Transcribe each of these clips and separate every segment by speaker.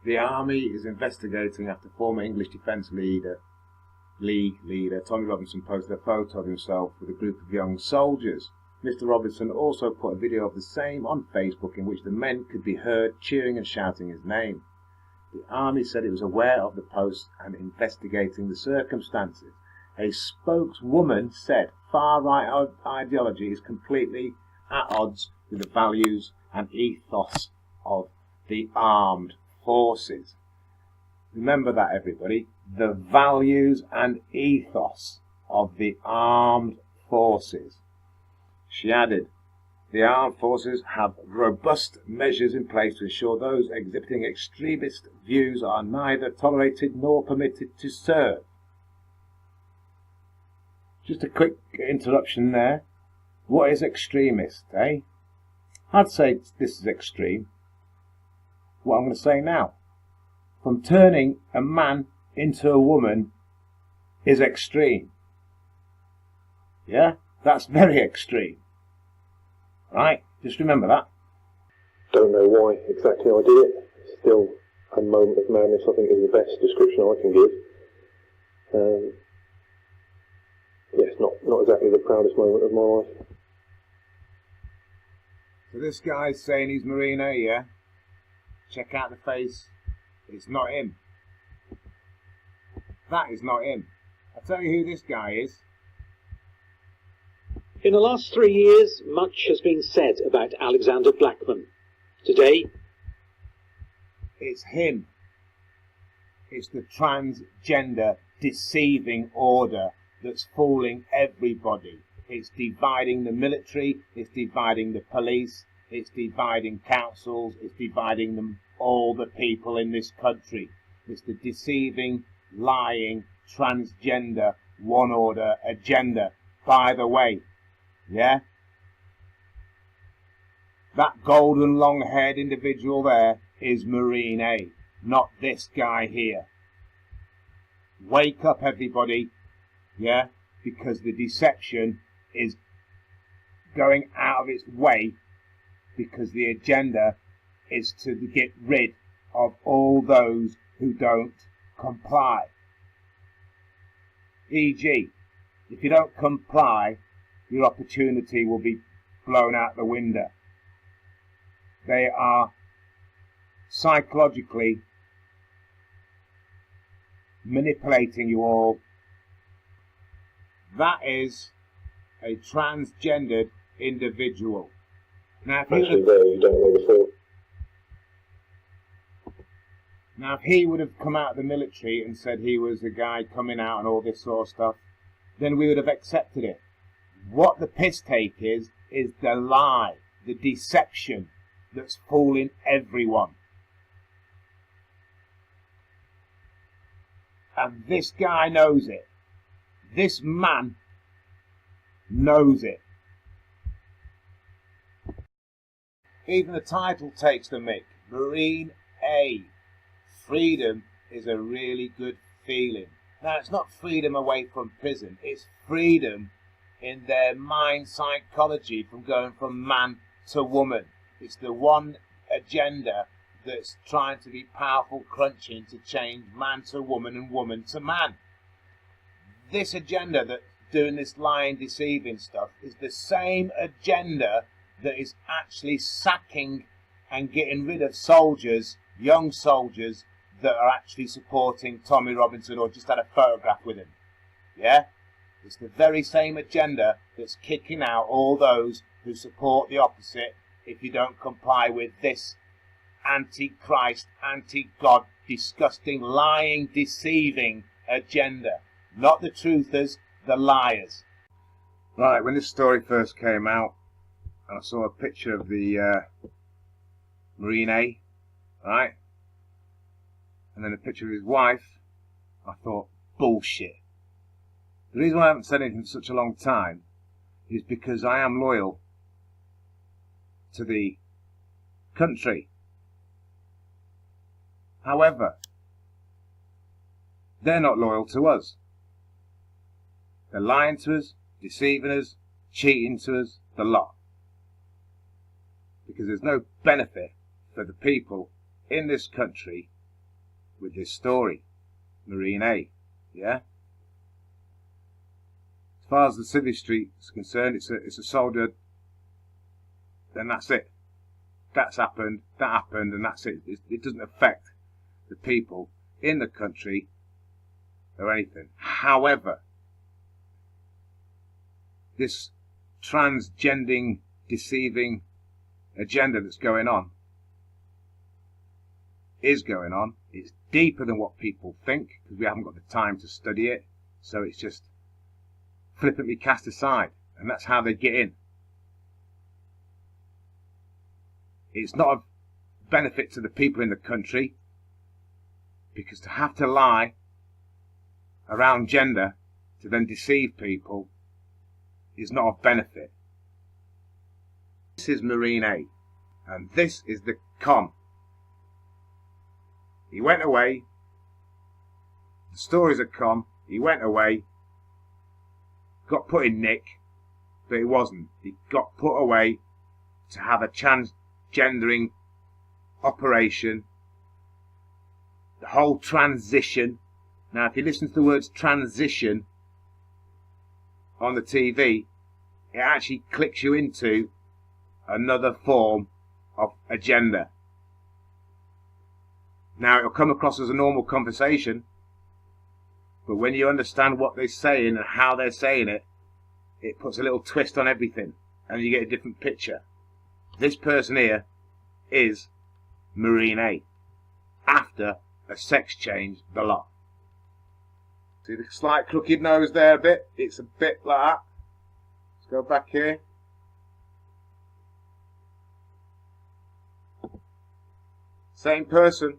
Speaker 1: The army is investigating after former English Defence League leader Tommy Robinson posted a photo of himself with a group of young soldiers. Mr. Robinson also put a video of the same on Facebook in which the men could be heard cheering and shouting his name. The army said it was aware of the post and investigating the circumstances. A spokeswoman said far-right ideology is completely at odds with the values and ethos of the armed forces. Remember that, everybody. The values and ethos of the armed forces. She added, the armed forces have robust measures in place to ensure those exhibiting extremist views are neither tolerated nor permitted to serve. Just a quick interruption there. What is extremist, eh? I'd say this is extreme. What I'm going to say now. From turning a man into a woman is extreme. Yeah? That's very extreme. Right? Just remember that.
Speaker 2: Don't know why exactly I did it. Still a moment of madness, I think, is the best description I can give. Yes, not exactly the proudest moment of my life.
Speaker 1: So this guy's saying he's Marine A, yeah? Check out the face. It's not him. That is not him. I'll tell you who this guy is.
Speaker 3: In the last 3 years, much has been said about Alexander Blackman. Today,
Speaker 1: it's him. It's the transgender deceiving order that's fooling everybody. It's dividing the military, it's dividing the police, it's dividing councils, it's dividing them, all the people in this country. It's the deceiving, lying, transgender, one order agenda. By the way, yeah? That golden long-haired individual there is Marine A, not this guy here. Wake up, everybody, yeah? Because the deception is going out of its way, because the agenda is to get rid of all those who don't comply. E.g., if you don't comply, your opportunity will be blown out the window. They are psychologically manipulating you all. That is a transgendered individual. Now, if he would have come out of the military and said he was a guy coming out and all this sort of stuff, then we would have accepted it. What the piss take is the lie, the deception that's fooling everyone. And this guy knows it. This man knows it. Even the title takes the mick. Marine A. Freedom is a really good feeling. Now, it's not freedom away from prison. It's freedom in their mind psychology from going from man to woman. It's the one agenda that's trying to be powerful crunching to change man to woman and woman to man. This agenda that's doing this lying, deceiving stuff is the same agenda that is actually sacking and getting rid of soldiers, young soldiers, that are actually supporting Tommy Robinson or just had a photograph with him. Yeah? It's the very same agenda that's kicking out all those who support the opposite if you don't comply with this anti-Christ, anti-God, disgusting, lying, deceiving agenda. Not the truthers, the liars. Right, when this story first came out, and I saw a picture of the Marine A, right? And then a picture of his wife, I thought, bullshit. The reason why I haven't said anything for such a long time is because I am loyal to the country. However, they're not loyal to us. They're lying to us, deceiving us, cheating to us, the lot. Because there's no benefit for the people in this country with this story, Marine A. Yeah? As far as the Civvy Street is concerned, it's a soldier, then that's it. That's happened, and that's it. It doesn't affect the people in the country or anything. However, this transgending, deceiving agenda that's going on is going on. It's deeper than what people think, because we haven't got the time to study it, so it's just flippantly cast aside, and that's how they get in. It's not of benefit to the people in the country, because to have to lie around gender to then deceive people is not of benefit. This is Marine A, and this is the con. He went away. The story's a con. He went away, got put in Nick, but it wasn't. He got put away to have a transgendering operation. The whole transition. Now, if you listen to the words transition on the TV, it actually clicks you into another form of agenda. Now, it'll come across as a normal conversation, but when you understand what they're saying and how they're saying it, it puts a little twist on everything, and you get a different picture. This person here is Marine A, after a sex change the lot. See the slight crooked nose there a bit? It's a bit like that. Let's go back here. Same person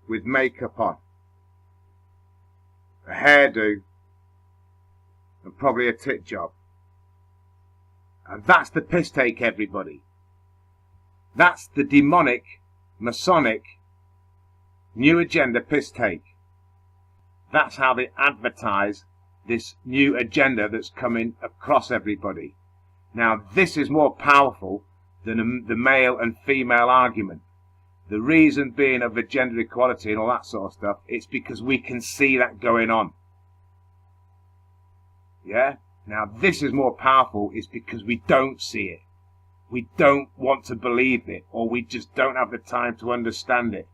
Speaker 1: with makeup on, a hairdo, and probably a tit job. And that's the piss take, everybody. That's the demonic, Masonic, new agenda piss take. That's how they advertise this new agenda that's coming across everybody. Now, this is more powerful than the male and female argument. The reason being of the gender equality and all that sort of stuff, it's because we can see that going on. Yeah? Now, this is more powerful, is because we don't see it. We don't want to believe it, or we just don't have the time to understand it.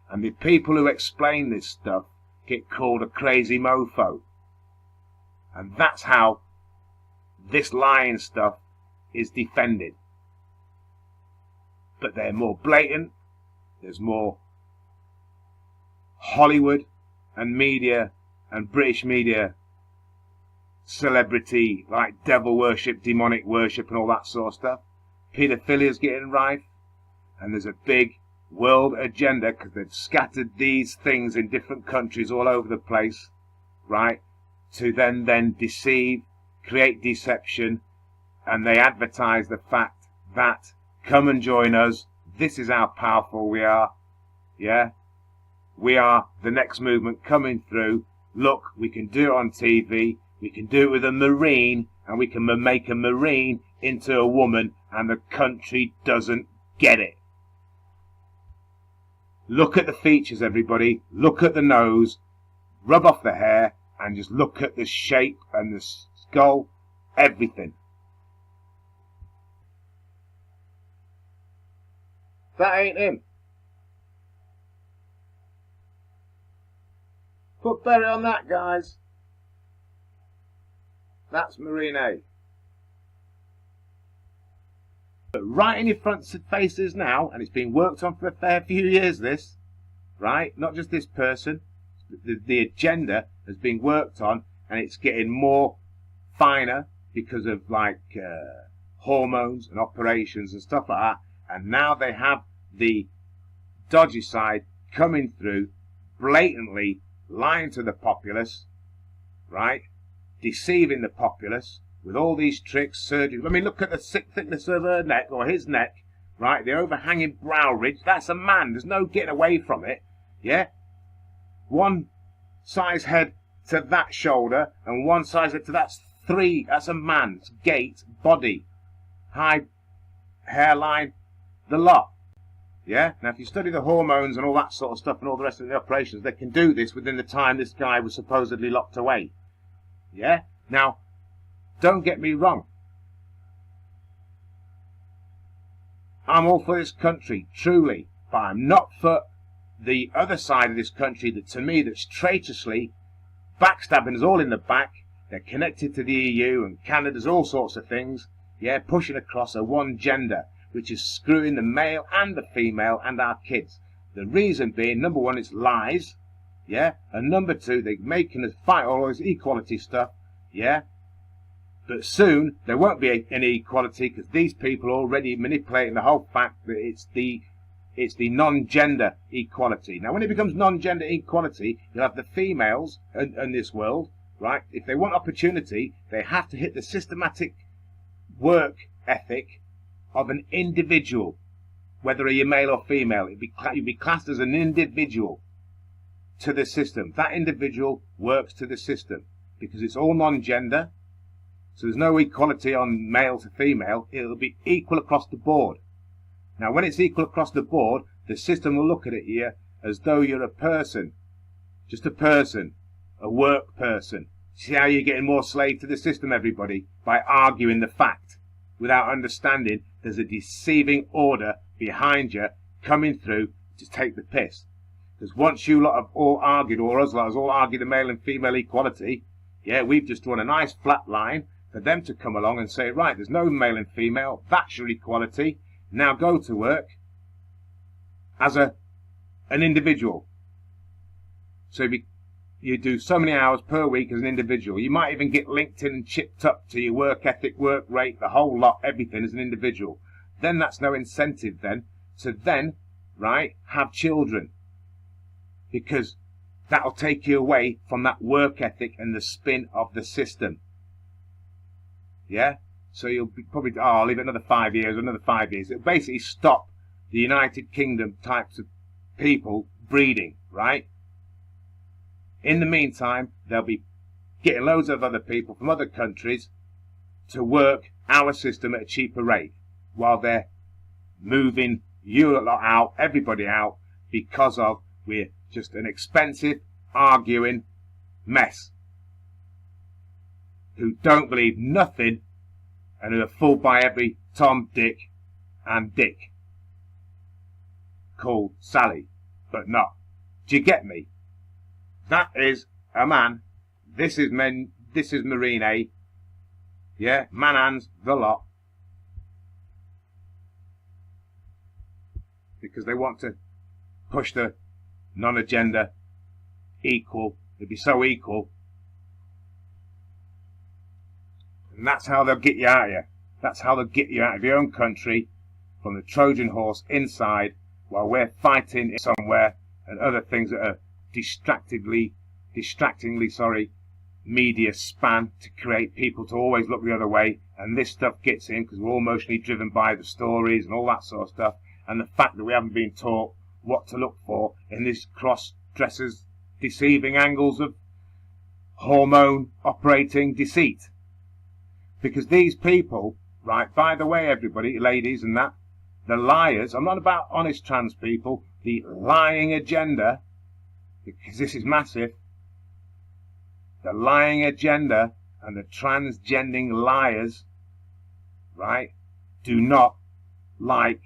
Speaker 1: And the people who explain this stuff get called a crazy mofo. And that's how this lying stuff is defended. But they're more blatant. There's more Hollywood and media and British media celebrity, like devil worship, demonic worship and all that sort of stuff. Paedophilia's getting rife, and there's a big world agenda, because they've scattered these things in different countries all over the place, right, to then deceive, create deception, and they advertise the fact that, come and join us, this is how powerful we are, yeah, we are the next movement coming through, look, we can do it on TV, we can do it with a Marine, and we can make a Marine into a woman, and the country doesn't get it. Look at the features, everybody. Look at the nose. Rub off the hair, and just look at the shape and the skull. Everything. That ain't him. Put Berry on that, guys. That's Marine A. But right in your front faces now, and it's been worked on for a fair few years, this, right? Not just this person. The agenda has been worked on, and it's getting more finer because of hormones and operations and stuff like that. And now they have the dodgy side coming through, blatantly lying to the populace, right? Deceiving the populace with all these tricks, surgery. I mean, look at the thickness of her neck, or his neck, right? The overhanging brow ridge. That's a man. There's no getting away from it. Yeah? One size head to that shoulder, and one size head to that's three. That's a man's gait, body, high hairline, the lot. Yeah? Now, if you study the hormones and all that sort of stuff and all the rest of the operations, they can do this within the time this guy was supposedly locked away. Yeah? Now, don't get me wrong. I'm all for this country, truly, but I'm not for the other side of this country that, to me, that's traitorously backstabbing us all in the back. They're connected to the EU and Canada's all sorts of things. Yeah, pushing across a one gender, which is screwing the male and the female and our kids. The reason being, number one, it's lies. Yeah, and number two, they're making us fight all this equality stuff. Yeah, but soon there won't be any equality because these people are already manipulating the whole fact that it's the non-gender equality. Now, when it becomes non-gender equality, you'll have the females in this world, right? If they want opportunity, they have to hit the systematic work ethic of an individual, whether you're male or female. You'd be classed as an individual to the system. That individual works to the system because it's all non-gender. So there's no equality on male to female. It'll be equal across the board. Now, when it's equal across the board, the system will look at it here as though you're a person. Just a person. A work person. See how you're getting more slave to the system, everybody? By arguing the fact. Without understanding there's a deceiving order behind you coming through to take the piss. Because once you lot have all argued, or us lot has all argued the male and female equality, yeah, we've just drawn a nice flat line for them to come along and say, right, there's no male and female, that's your equality, now go to work as an individual. So you do so many hours per week as an individual. You might even get linked in and chipped up to your work ethic, work rate, the whole lot, everything as an individual. Then that's no incentive then to then, right, have children. Because that'll take you away from that work ethic and the spin of the system. Yeah? So you'll be probably, I'll leave it another 5 years, another 5 years. It'll basically stop the United Kingdom types of people breeding, right? In the meantime, they'll be getting loads of other people from other countries to work our system at a cheaper rate while they're moving you lot out, everybody out, because of we're just an expensive, arguing mess who don't believe nothing and who are fooled by every Tom, Dick and Dick called Sally, but not. Do you get me? That is a man. This is Marine A. Yeah, Manans, the lot. Because they want to push the non-agenda equal. It'd be so equal. And that's how they'll get you out of here. That's how they'll get you out of your own country from the Trojan horse inside while we're fighting somewhere and other things that are distractingly, media span to create people to always look the other way. And this stuff gets in because we're all emotionally driven by the stories and all that sort of stuff. And the fact that we haven't been taught what to look for in these cross-dressers deceiving angles of hormone operating deceit. Because these people, right, by the way, everybody, ladies and that, the liars, I'm not about honest trans people, the lying agenda, because this is massive, the lying agenda and the transgending liars, right, do not like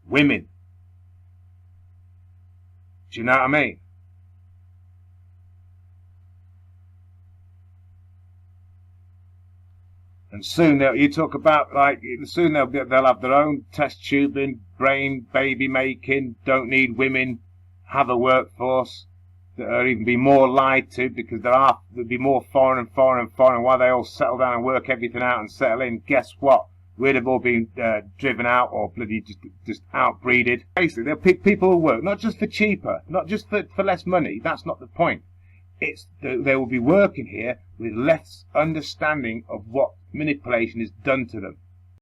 Speaker 1: women. Do you know what I mean? And soon you talk about, like, soon they'll have their own test tubing, brain, baby making, don't need women, have a workforce that are even be more lied to because there'll be more foreign. While they all settle down and work everything out and settle in, guess what? We'd have all been driven out or bloody just outbreeded. Basically, people will work, not just for cheaper, not just for less money. That's not the point. It's they will be working here with less understanding of what manipulation is done to them.